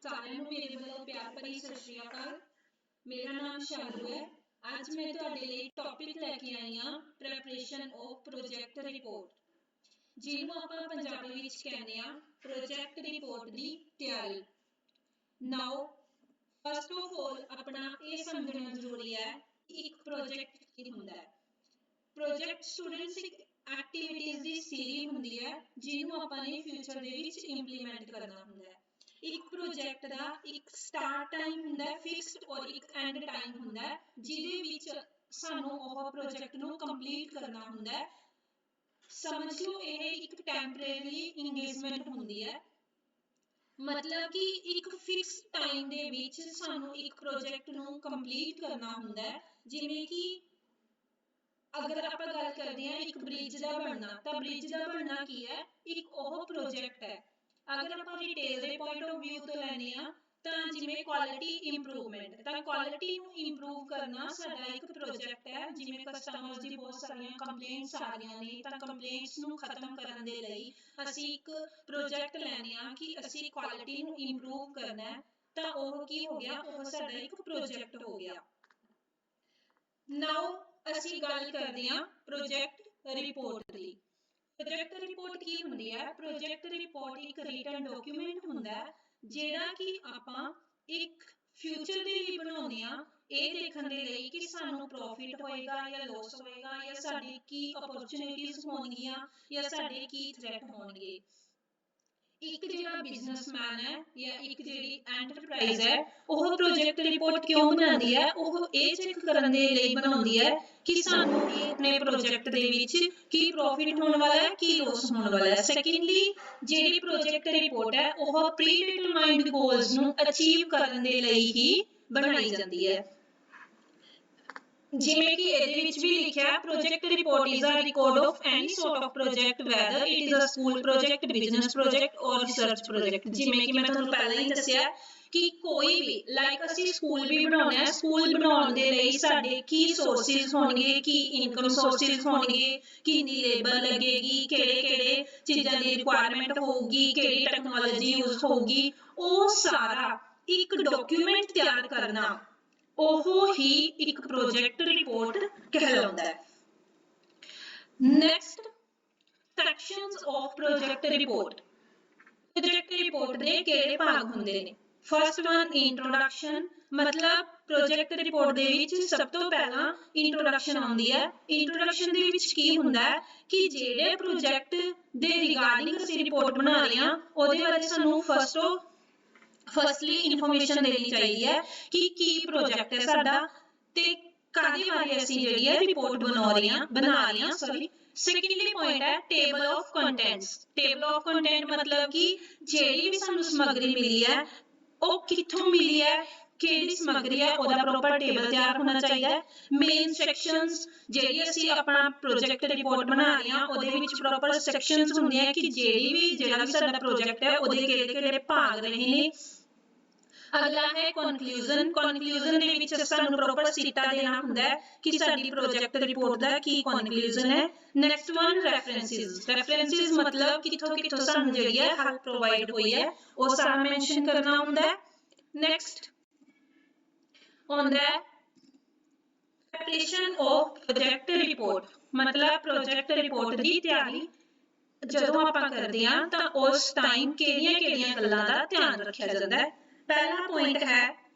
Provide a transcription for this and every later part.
ਸਾਰਿਆਂ ਨੂੰ ਮੇਰੇ ਵੱਲੋਂ ਪਿਆਰ ਭਰੀ ਸਤਿ ਸ਼੍ਰੀ ਅਕਾਲ। ਮੇਰਾ ਨਾਮ ਸ਼ਾਲੂ ਹੈ। ਅੱਜ ਮੈਂ ਤੁਹਾਡੇ ਲਈ ਟੌਪਿਕ ਲੈ ਕੇ ਆਈ ਹਾਂ ਪ੍ਰੈਪਰੇਸ਼ਨ ਆਫ ਪ੍ਰੋਜੈਕਟ ਰਿਪੋਰਟ, ਜਿਹਨੂੰ ਆਪਾਂ ਪੰਜਾਬੀ ਵਿੱਚ ਕਹਿੰਦੇ ਆ ਪ੍ਰੋਜੈਕਟ ਰਿਪੋਰਟ ਦੀ ਤਿਆਰੀ। ਨਾਓ ਫਸਟ ਆਫ ਆਲ ਆਪਣਾ ਇਹ ਸਮਝਣਾ ਜ਼ਰੂਰੀ ਹੈ ਕਿ ਇੱਕ ਪ੍ਰੋਜੈਕਟ ਕੀ ਹੁੰਦਾ ਹੈ। ਪ੍ਰੋਜੈਕਟ ਸਟੂਡੈਂਟਸ ਇੱਕ ਐਕਟੀਵਿਟੀਜ਼ ਦੀ ਸੀਰੀਜ਼ ਹੁੰਦੀ ਹੈ ਜਿਹਨੂੰ ਆਪਾਂ ਨੇ ਫਿਊਚਰ ਦੇ ਵਿੱਚ ਇੰਪਲੀਮੈਂਟ ਕਰਨਾ ਹੁੰਦਾ ਹੈ। ਇੱਕ ਪ੍ਰੋਜੈਕਟ ਦਾ ਇੱਕ ਸਟਾਰਟ ਟਾਈਮ ਹੁੰਦਾ ਹੈ ਫਿਕਸਡ ਔਰ ਇੱਕ ਐਂਡ ਟਾਈਮ ਹੁੰਦਾ ਹੈ ਜਿਹਦੇ ਵਿੱਚ ਸਾਨੂੰ ਉਹ ਪ੍ਰੋਜੈਕਟ ਨੂੰ ਕੰਪਲੀਟ ਕਰਨਾ ਹੁੰਦਾ ਹੈ। ਸਮਝ ਲਓ ਇਹ ਇੱਕ ਟੈਂਪਰੇਰੀ ਇੰਗੇਜਮੈਂਟ ਹੁੰਦੀ ਹੈ, ਮਤਲਬ ਕਿ ਇੱਕ ਫਿਕਸ ਟਾਈਮ ਦੇ ਵਿੱਚ ਸਾਨੂੰ ਇੱਕ ਪ੍ਰੋਜੈਕਟ ਨੂੰ ਕੰਪਲੀਟ ਕਰਨਾ ਹੁੰਦਾ ਹੈ। ਜਿਵੇਂ ਕਿ ਅਗਰ ਆਪਾਂ ਗੱਲ ਕਰਦੇ ਹਾਂ ਇੱਕ ਬ੍ਰਿਜ ਦਾ ਬਣਨਾ, ਤਾਂ ਬ੍ਰਿਜ ਦਾ ਬਣਨਾ ਕੀ ਹੈ, ਇੱਕ ਉਹ ਪ੍ਰੋਜੈਕਟ ਹੈ। ਅਗਰ ਆਪਾਂ ਰਿਟੇਲ ਦੇ ਪੁਆਇੰਟ ਆਫ ਵਿਊ ਤੋਂ ਲੈਣੇ ਆ ਤਾਂ ਜਿਵੇਂ ਕੁਆਲਿਟੀ ਇੰਪਰੂਵਮੈਂਟ, ਤਾਂ ਕੁਆਲਿਟੀ ਨੂੰ ਇੰਪਰੂਵ ਕਰਨਾ ਸਾਡਾ ਇੱਕ ਪ੍ਰੋਜੈਕਟ ਹੈ। ਜਿਵੇਂ ਕਸਟਮਰਸ ਦੀ ਬਹੁਤ ਸਾਰੀਆਂ ਕੰਪਲੇਂਟਸ ਆ ਰਹੀਆਂ ਨੇ, ਤਾਂ ਕੰਪਲੇਂਟਸ ਨੂੰ ਖਤਮ ਕਰਨ ਦੇ ਲਈ ਅਸੀਂ ਇੱਕ ਪ੍ਰੋਜੈਕਟ ਲੈਣੇ ਆ ਕਿ ਅਸੀਂ ਕੁਆਲਿਟੀ ਨੂੰ ਇੰਪਰੂਵ ਕਰਨਾ ਹੈ, ਤਾਂ ਉਹ ਕੀ ਹੋ ਗਿਆ, ਉਹ ਸਾਡਾ ਇੱਕ ਪ੍ਰੋਜੈਕਟ ਹੋ ਗਿਆ। ਨਾਓ ਅਸੀਂ ਗੱਲ ਕਰਦੇ ਹਾਂ ਪ੍ਰੋਜੈਕਟ ਰਿਪੋਰਟ ਦੀ। ਪ੍ਰੋਜੈਕਟ ਰਿਪੋਰਟ ਕੀ ਹੁੰਦੀ ਹੈ? ਪ੍ਰੋਜੈਕਟ ਰਿਪੋਰਟ ਇੱਕ ਰਿਟਨ ਡਾਕੂਮੈਂਟ ਹੁੰਦਾ ਹੈ ਜਿਹੜਾ ਕਿ ਆਪਾਂ ਇੱਕ ਫਿਊਚਰ ਦੇ ਲਈ ਬਣਾਉਂਦੇ ਆ, ਇਹ ਦੇਖਣ ਦੇ ਲਈ ਕਿ ਸਾਨੂੰ ਪ੍ਰੋਫਿਟ ਹੋਏਗਾ ਜਾਂ ਲਾਸ ਹੋਏਗਾ, ਜਾਂ ਸਾਡੀ ਕੀ ਅਪਰਚੂਨਿਟੀਜ਼ ਹੋਣਗੀਆਂ ਜਾਂ ਸਾਡੇ ਕੀ ਥ੍ਰੈਟ ਹੋਣਗੇ। ਇੱਕ ਜਿਹੜਾ ਬਿਜ਼ਨਸਮੈਨ ਹੈ ਜਾਂ ਇੱਕ ਜਿਹੜੀ ਐਂਟਰਪ੍ਰਾਈਜ਼ ਹੈ, ਉਹ ਪ੍ਰੋਜੈਕਟ ਰਿਪੋਰਟ ਕਿਉਂ ਬਣਾਉਂਦੀ ਹੈ? ਉਹ ਇਹ ਚੈੱਕ ਕਰਨ ਦੇ ਲਈ ਬਣਾਉਂਦੀ ਹੈ ਕਿ ਸਾਨੂੰ ਆਪਣੇ ਪ੍ਰੋਜੈਕਟ ਦੇ ਵਿੱਚ ਕੀ ਪ੍ਰੋਫਿਟ ਹੋਣ ਵਾਲਾ ਹੈ, ਕੀ ਲਾਸ ਹੋਣ ਵਾਲਾ ਹੈ। ਸੈਕੰਡਲੀ, ਜਿਹੜੀ ਪ੍ਰੋਜੈਕਟ ਰਿਪੋਰਟ ਹੈ ਉਹ ਪ੍ਰੀ ਡਿਟਰਮਾਈਨਡ ਗੋਲਸ ਨੂੰ ਅਚੀਵ ਕਰਨ ਦੇ ਲਈ ਹੀ ਬਣਾਈ ਜਾਂਦੀ ਹੈ। ਜਿਵੇਂ ਕਿ ਇਹਦੇ ਵਿੱਚ ਵੀ ਲਿਖਿਆ, project report is a record of any sort of project whether it is a school project, business project or research project. ਜਿਵੇਂ ਕਿ ਮੈਂ ਤੁਹਾਨੂੰ ਪਹਿਲਾਂ ਹੀ ਦੱਸਿਆ ਕਿ ਕੋਈ ਵੀ ਲਾਈਕ ਅਸੀਂ ਸਕੂਲ ਵੀ ਬਣਾਉਣਾ ਹੈ, ਸਕੂਲ ਬਣਾਉਣ ਦੇ ਲਈ ਸਾਡੇ ਕੀ ਸੋਰਸਿਸ ਹੋਣਗੇ, ਕੀ ਇਨਕਮ ਸੋਰਸਿਸ ਹੋਣਗੇ, ਕਿੰਨੀ ਲੇਬਰ ਲੱਗੇਗੀ, ਕਿਹੜੇ ਚੀਜ਼ਾਂ ਦੀ ਰਿਕੁਆਇਰਮੈਂਟ ਹੋਊਗੀ, ਕਿਹੜੀ ਟੈਕਨੋਲੋਜੀ ਯੂਜ਼ ਹੋਊਗੀ, ਉਹ ਸਾਰਾ ਇੱਕ ਡਾਕੂਮੈਂਟ ਤਿਆਰ ਕਰਨਾ, ਉਹ ਹੀ ਇੱਕ ਪ੍ਰੋਜੈਕਟ ਰਿਪੋਰਟ ਕਹਿਲਾਉਂਦਾ ਹੈ। Next, sections of project report. Project report ਦੇ ਕਿਹੜੇ ਭਾਗ ਹੁੰਦੇ ਨੇ? ਫਸਟ ਵਨ, ਇੰਟਰੋਡਕਸ਼ਨ, ਮਤਲਬ ਪ੍ਰੋਜੈਕਟ ਰਿਪੋਰਟ ਦੇ ਵਿੱਚ ਸਭ ਤੋਂ ਪਹਿਲਾਂ ਇੰਟਰੋਡਕਸ਼ਨ ਆਉਂਦੀ ਹੈ। ਇੰਟਰੋਡਕਸ਼ਨ ਦੇ ਵਿੱਚ ਕੀ ਹੁੰਦਾ ਹੈ ਕਿ ਜਿਹੜੇ ਪ੍ਰੋਜੈਕਟ ਦੇ ਰਿਗਾਰਡਿੰਗ ਅਸੀਂ ਰਿਪੋਰਟ ਬਣਾ ਰਹੇ ਹਾਂ ਉਹਦੇ ਬਾਰੇ ਸਾਨੂੰ ਫਸਟਲੀ ਇਨਫੋਰਮੇਸ਼ਨ ਦੇਣੀ ਚਾਹੀਦੀ ਹੈ ਕਿ ਕੀ ਪ੍ਰੋਜੈਕਟ ਹੈ ਸਾਡਾ ਤੇ ਕਾਹਦੇ ਬਾਰੇ ਅਸੀਂ ਜਿਹੜੀ ਹੈ ਰਿਪੋਰਟ ਬਣਾ ਰਹੇ ਹਾਂ। ਸੈਕੰਡਲੀ ਪੁਆਇੰਟ ਹੈ table of contents. Table of content ਮਤਲਬ ਕਿ ਜਿਹੜੀ ਵੀ ਸਾਨੂੰ ਸਮੱਗਰੀ ਮਿਲੀ ਹੈ ਉਹ ਕਿੱਥੋਂ ਮਿਲੀ ਹੈ, ਕਿਹੜੀ ਸਮੱਗਰੀ ਹੈ, ਉਹਦਾ ਪ੍ਰੋਪਰ ਟੇਬਲ ਤਿਆਰ ਹੋਣਾ ਚਾਹੀਦਾ ਹੈ। ਮੇਨ ਸੈਕਸ਼ਨਸ, ਜਿਹੜੀ ਅਸੀਂ ਆਪਣਾ ਪ੍ਰੋਜੈਕਟ ਰਿਪੋਰਟ ਬਣਾ ਰਹੇ ਹਾਂ ਉਹਦੇ ਵਿੱਚ ਪ੍ਰੋਪਰ ਸੈਕਸ਼ਨਸ ਹੁੰਦੇ ਆ ਕਿ ਜਿਹੜਾ ਵੀ ਸਾਡਾ ਪ੍ਰੋਜੈਕਟ ਹੈ ਉਹਦੇ ਕਿਹੜੇ ਭਾਗ ਰਹੇ ਨੇ। ਅਗਲਾ ਹੈ ਕਨਕਲੂਜਨ। ਕਨਕਲੂਜਨ ਦੇ ਵਿੱਚ ਸਾਨੂੰ ਪ੍ਰੋਪਰ ਸਿੱਟਾ ਦੇਣਾ ਹੁੰਦਾ ਹੈ ਕਿ ਸਾਡੀ ਪ੍ਰੋਜੈਕਟ ਰਿਪੋਰਟ ਦਾ ਕੀ ਕਨਕਲੂਜਨ ਹੈ। Next one, references. ਰੈਫਰੈਂਸਿਸ ਮਤਲਬ ਕਿੱਥੋਂ ਸਾਨੂੰ ਜਿਹੜੀ ਹੈ ਹੈਲਪ ਪ੍ਰੋਵਾਈਡ ਹੋਈ ਹੈ ਉਹ ਸਾਰਾ ਮੈਂਸ਼ਨ ਕਰਨਾ ਹੁੰਦਾ ਹੈ। ਨੈਕਸਟ ਹੁੰਦਾ ਹੈ ਪ੍ਰੈਪਰੇਸ਼ਨ ਆਫ ਪ੍ਰੋਜੈਕਟ ਰਿਪੋਰਟ, ਮਤਲਬ ਪ੍ਰੋਜੈਕਟ ਰਿਪੋਰਟ ਦੀ ਤਿਆਰੀ ਜਦੋਂ ਆਪਾਂ ਕਰਦੇ ਹਾਂ ਤਾਂ ਉਸ ਟਾਈਮ ਕਿਹੜੀਆਂ ਗੱਲਾਂ ਦਾ ਧਿਆਨ ਰੱਖਿਆ ਜਾਂਦਾ ਹੈ। ਪਹਿਲਾ ਪੁਆਇੰਟ ਹੈ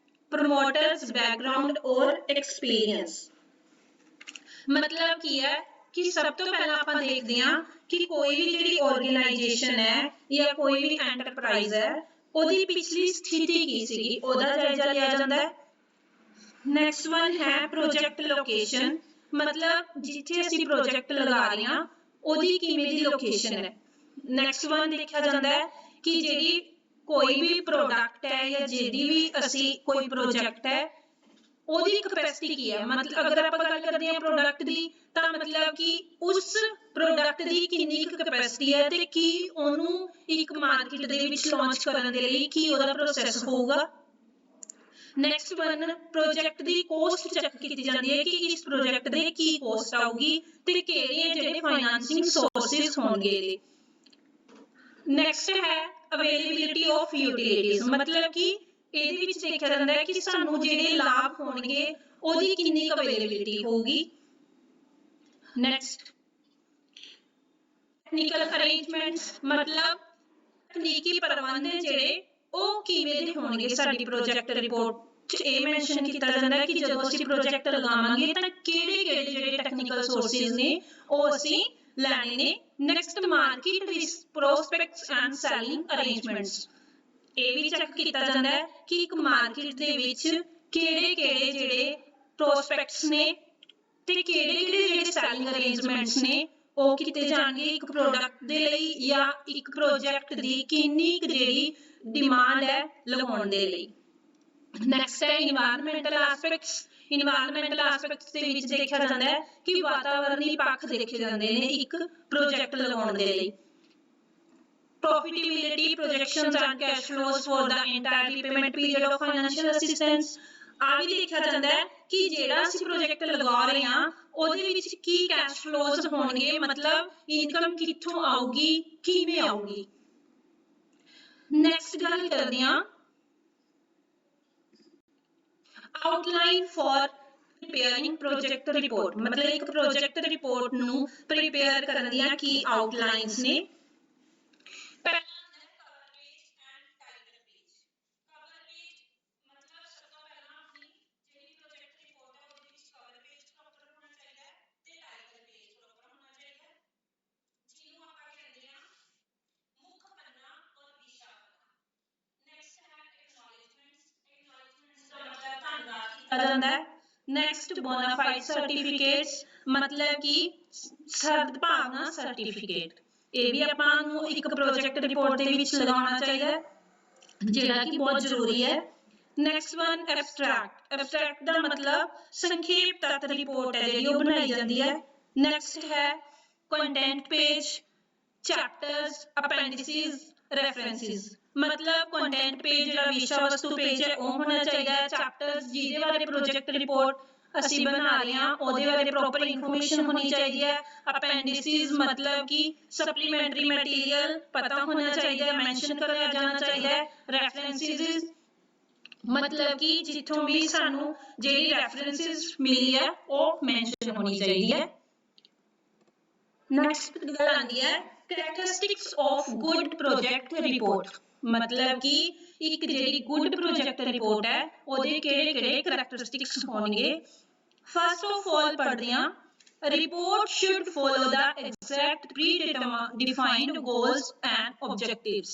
ਪ੍ਰਮੋਟਰਸ ਬੈਕਗ੍ਰਾਉਂਡ ਔਰ ਐਕਸਪੀਰੀਅੰਸ। ਮਤਲਬ ਕੀ ਹੈ ਕਿ ਸਭ ਤੋਂ ਪਹਿਲਾਂ ਆਪਾਂ ਦੇਖਦੇ ਹਾਂ ਕਿ ਕੋਈ ਵੀ ਜਿਹੜੀ ਆਰਗੇਨਾਈਜੇਸ਼ਨ ਹੈ ਜਾਂ ਕੋਈ ਵੀ ਐਂਟਰਪ੍ਰਾਈਜ਼ ਹੈ ਉਹਦੀ ਪਿਛਲੀ ਸਥਿਤੀ ਕੀ ਸੀਗੀ, ਉਹਦਾ ਜਾਇਜ਼ਾ ਲਿਆ ਜਾਂਦਾ ਹੈ। ਨੈਕਸਟ ਵਨ ਹੈ ਪ੍ਰੋਜੈਕਟ ਲੋਕੇਸ਼ਨ, ਮਤਲਬ ਜਿੱਥੇ ਅਸੀਂ ਪ੍ਰੋਜੈਕਟ ਲਗਾ ਰਹੇ ਹਾਂ ਉਹਦੀ ਕਿਵੇਂ ਦੀ ਲੋਕੇਸ਼ਨ ਹੈ। ਨੈਕਸਟ ਵਨ ਦੇਖਿਆ ਜਾਂਦਾ ਹੈ ਕਿ ਜਿਹੜੀ ਕੋਈ ਵੀ ਪ੍ਰੋਡਕਟ ਹੈ ਜਾਂ ਜਿਹਦੀ ਵੀ ਅਸੀਂ ਕੋਈ ਪ੍ਰੋਜੈਕਟ ਹੈ ਉਹਦੀ ਕਪੈਸਿਟੀ ਕੀ ਹੈ। ਮਤਲਬ ਅਗਰ ਆਪਾਂ ਗੱਲ ਕਰਦੇ ਹਾਂ ਪ੍ਰੋਡਕਟ ਦੀ ਤਾਂ ਮਤਲਬ ਕਿ ਉਸ ਪ੍ਰੋਡਕਟ ਦੀ ਕਿੰਨੀ ਕੁ ਕਪੈਸਿਟੀ ਹੈ ਤੇ ਕੀ ਉਹਨੂੰ ਇੱਕ ਮਾਰਕੀਟ ਦੇ ਵਿੱਚ ਲਾਂਚ ਕਰਨ ਦੇ ਲਈ ਕੀ ਉਹਦਾ ਪ੍ਰੋਸੈਸ ਹੋਊਗਾ। ਨੈਕਸਟ ਵਨ, ਪ੍ਰੋਜੈਕਟ ਦੀ ਕੋਸਟ ਚੈੱਕ ਕੀਤੀ ਜਾਂਦੀ ਹੈ ਕਿ ਇਸ ਪ੍ਰੋਜੈਕਟ ਦੇ ਕੀ ਕੋਸਟ ਆਊਗੀ ਤੇ ਕਿਹੜੇ ਜਿਹੜੇ ਫਾਈਨਾਂਸਿੰਗ ਸੋਰਸਿਸ ਹੋਣਗੇ ਇਹਦੇ। ਨੈਕਸਟ ਹੈ ਅਵੇਲੇਬਿਲਿਟੀ ਆਫ ਯੂਟਿਲਿਟੀਜ਼, ਮਤਲਬ ਕਿ ਇਹਦੇ ਵਿੱਚ ਦੇਖਿਆ ਜਾਂਦਾ ਹੈ ਕਿ ਸਾਨੂੰ ਜਿਹੜੇ ਲਾਭ ਹੋਣਗੇ ਉਹਦੀ ਕਿੰਨੀ ਅਵੇਲੇਬਿਲਿਟੀ ਹੋਊਗੀ। ਨੈਕਸਟ ਟੈਕਨੀਕਲ ਅਰੇਂਜਮੈਂਟਸ, ਮਤਲਬ ਤਕਨੀਕੀ ਪ੍ਰਬੰਧ ਜਿਹੜੇ ਉਹ ਕਿਵੇਂ ਦੇ ਹੋਣਗੇ। ਸਾਡੀ ਪ੍ਰੋਜੈਕਟ ਰਿਪੋਰਟ ਚ ਇਹ ਮੈਂਸ਼ਨ ਕੀਤਾ ਜਾਂਦਾ ਹੈ ਕਿ ਜਦੋਂ ਅਸੀਂ ਪ੍ਰੋਜੈਕਟ ਲਗਾਵਾਂਗੇ ਤਾਂ ਕਿਹੜੇ-ਕਿਹੜੇ ਜਿਹੜੇ ਟੈਕਨੀਕਲ ਸੋਰਸਿਸ ਨੇ ਉਹ ਅਸੀਂ ਲੈਣੇ ਨੇ। Next market risk prospects and selling arrangements, ਇਹ ਵੀ ਚੈੱਕ ਕੀਤਾ ਜਾਂਦਾ ਹੈ ਕਿ ਇੱਕ ਮਾਰਕੀਟ ਦੇ ਵਿੱਚ ਕਿਹੜੇ-ਕਿਹੜੇ ਜਿਹੜੇ ਪ੍ਰੋਸਪੈਕਟਸ ਨੇ ਤੇ ਕਿਹੜੇ-ਕਿਹੜੇ ਜਿਹੜੇ ਸੈਲਿੰਗ ਅਰੇਂਜਮੈਂਟਸ ਨੇ ਉਹ ਕੀਤੇ ਜਾਣਗੇ ਇੱਕ ਪ੍ਰੋਡਕਟ ਦੇ ਲਈ, ਜਾਂ ਇੱਕ ਪ੍ਰੋਜੈਕਟ ਦੀ ਕਿੰਨੀ ਕੁ ਜਿਹੜੀ ਡਿਮਾਂਡ ਹੈ ਲਗਾਉਣ ਦੇ ਲਈ। ਨੈਕਸਟ ਹੈ ਇਨਵਾਇਰਨਮੈਂਟਲ ਐਸਪੈਕਟਸ। ਇਨਵਾਇਰਨਮੈਂਟਲ ਐਸਪੈਕਟਸ ਦੇ ਵਿੱਚ ਦੇਖਿਆ ਜਾਂਦਾ ਹੈ ਕਿ ਵਾਤਾਵਰਣੀ ਪੱਖ ਦੇਖੇ ਜਾਂਦੇ ਨੇ ਇੱਕ ਪ੍ਰੋਜੈਕਟ ਲਗਾਉਣ ਦੇ ਲਈ। Profitability projections and cash flows for the entire repayment period of financial assistance, ਆ ਵੀ ਦੇਖਿਆ ਜਾਂਦਾ ਹੈ ਕਿ ਜਿਹੜਾ ਅਸੀਂ ਪ੍ਰੋਜੈਕਟ ਲਗਾ ਰਹੇ ਹਾਂ ਉਹਦੇ ਵਿੱਚ ਕੀ ਕੈਸ਼ ਫਲੋਜ਼ ਹੋਣਗੇ, ਮਤਲਬ ਇਨਕਮ ਕਿੱਥੋਂ ਆਊਗੀ, ਕਿਵੇਂ ਆਊਗੀ। ਨੈਕਸਟ ਗੱਲ ਕਰਦੇ ਹਾਂ outline for preparing project report, ਮਤਲਬ ਇੱਕ ਪ੍ਰੋਜੈਕਟ ਰਿਪੋਰਟ ਨੂੰ ਪ੍ਰੀਪੇਅਰ ਕਰਨ ਦੀਆਂ ਕੀ ਆਊਟਲਾਈਨਸ ਨੇ। नेक्स्ट बोनाफाइड सर्टिफिकेट्स, मतलब कि सद्भावना सर्टिफिकेट, ਇਹ ਵੀ ਆਪਾਂ ਨੂੰ ਇੱਕ ਪ੍ਰੋਜੈਕਟ ਰਿਪੋਰਟ ਦੇ ਵਿੱਚ ਲਗਾਉਣਾ ਚਾਹੀਦਾ ਹੈ ਜਿਹੜਾ ਕਿ ਬਹੁਤ ਜ਼ਰੂਰੀ ਹੈ। Next one abstract. ਐਬਸਟ੍ਰੈਕਟ ਦਾ ਮਤਲਬ ਸੰਖੇਪ ਤੱਤ ਰਿਪੋਰਟ ਹੈ ਜਿਹੜੀ ਉਹ ਬਣਾਈ ਜਾਂਦੀ ਹੈ। ਨੈਕਸਟ ਹੈ ਕੰਟੈਂਟ ਪੇਜ, ਚੈਪਟਰਸ, ਅਪੈਂਡਿਸਿਸ, ਰੈਫਰੈਂਸਿਸ, मतलब कंटेंट पेज ਜਿਹੜਾ ਵਿਸ਼ਾ ਵਸਤੂ ਪੇਜ ਹੈ ਉਹ ਹੋਣਾ ਚਾਹੀਦਾ ਹੈ। ਚੈਪਟਰਸ ਜਿਹਦੇ ਬਾਰੇ ਪ੍ਰੋਜੈਕਟ ਰਿਪੋਰਟ ਅਸੀਂ ਬਣਾ ਰਹੇ ਹਾਂ ਉਹਦੇ ਬਾਰੇ ਪ੍ਰੋਪਰ ਇਨਫੋਰਮੇਸ਼ਨ ਹੋਣੀ ਚਾਹੀਦੀ ਹੈ। ਅਪੈਂਡਿਸਿਸ मतलब कि सप्लीमेंट्री मटेरियल पता होना चाहिए, मेंशन कराया जाना चाहिए। रेफरेंसेस मतलब कि जिथों भी सानू जेडी रेफरेंसेस मिली है वो मेंशन होनी चाहिए। नेक्स्ट गल आंदी है characteristics of good project report, मतलब कि एक जेडी गुड प्रोजेक्ट रिपोर्ट है ओदे केड़े-केड़े कैरेक्टरिस्टिक्स होणगे। फर्स्ट ऑफ ऑल पढ़दे हां, report should follow the exact predefined goals and objectives,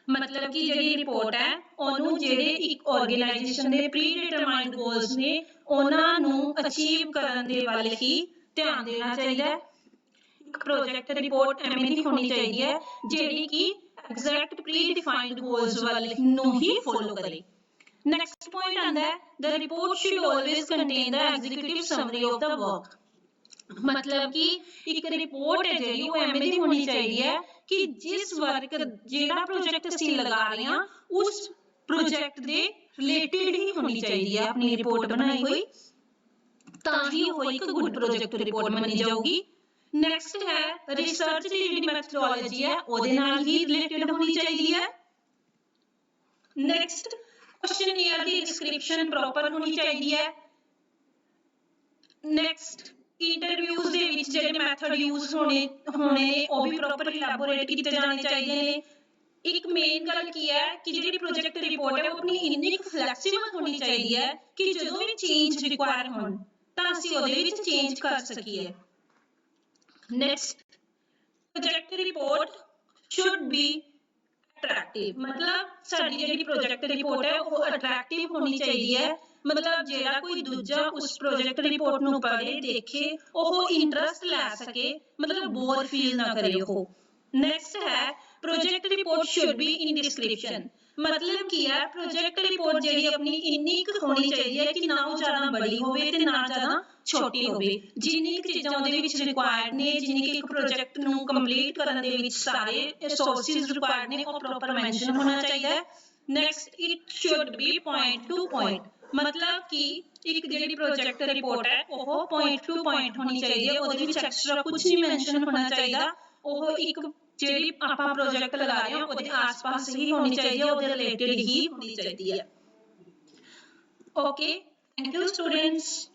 मतलब कि जेडी रिपोर्ट है ओनू जेडे एक ऑर्गेनाइजेशन दे प्रीडिटरमाइंड गोल्स ने ओना नू अचीव करन दे वाले ही ध्यान देना चाहिए। एक प्रोजेक्ट रिपोर्ट एवें दी होनी चाहिए जेडी कि एग्जैक्ट प्रीडिफाइंड गोल्स वाले नू ही फॉलो करे। नेक्स्ट पॉइंट आंदा है the report should always contain the executive summary of the work, मतलब कि एक रिपोर्ट है जेडी वो एवें दी होनी चाहिए कि जिस वर्क जेड़ा प्रोजेक्ट ਅਸੀਂ लगा रहे हैं उस प्रोजेक्ट दे रिलेटेड ही होनी चाहिए अपनी रिपोर्ट बनाई हुई, तां ही वो एक गुड प्रोजेक्ट रिपोर्ट बनी जाऊगी। नेक्स्ट है रिसर्च दी जेडी मैथडोलॉजी है ओदे नाल ही रिलेटेड होनी चाहिए है। नेक्स्ट क्वेश्चनियर दी डिस्क्रिप्शन प्रॉपर होनी चाहिए है। नेक्स्ट इंटरव्यूज दे विच जेडे मैथड यूज होने ने वो भी प्रॉपर इलैबोरेट कीते जाने चाहिए ने। एक मेन गल की है कि जेडी प्रोजेक्ट रिपोर्ट है वो अपनी इन्नी फ्लैक्सीबल होनी चाहिए है कि जदों भी चेंज रिक्वायर होण तां असीं ओदे विच चेंज कर सकीए। Next project report should be attractive, मतलब साडी जेडी प्रोजेक्ट रिपोर्ट है वो अट्रैक्टिव होनी चाहिए है, मतलब जेड़ा कोई दूजा उस प्रोजेक्ट रिपोर्ट नू पढ़े देखे ओह इंटरेस्ट लै सके, मतलब बोर फील ना करे ओह। नेक्स्ट है project report should be in description, मतलब की है प्रोजेक्ट रिपोर्ट जेडी अपनी इन्नी होनी चाहिए कि ना वो ज्यादा बड़ी होवे ते ना ज्यादा छोटी होवे, जिन्नी चीज़ां उहदे विच रिक्वायर्ड ने, जिन्नी कि एक प्रोजेक्ट नू कंप्लीट करन दे विच सारे सोर्सेस रिक्वायर्ड ने वो प्रॉपर मेंशन होना चाहिए। Next it should be point two point, मतलब कि एक जेडी प्रोजेक्ट रिपोर्ट है वो पॉइंट टू पॉइंट होनी चाहिए, उहदे विच एक्स्ट्रा कुछ नहीं मेंशन होना चाहिए, वो एक ਜਿਹੜੀ ਆਪਾਂ ਪ੍ਰੋਜੈਕਟ ਲਗਾ ਰਹੇ ਹਾਂ ਉਹਦੇ ਆਸ-ਪਾਸ ਹੀ ਹੋਣੀ ਚਾਹੀਦੀ ਹੈ, ਉਹਦੇ ਰਿਲੇਟਡ ਹੀ ਹੋਣੀ ਚਾਹੀਦੀ ਹੈ। Okay, thank you students.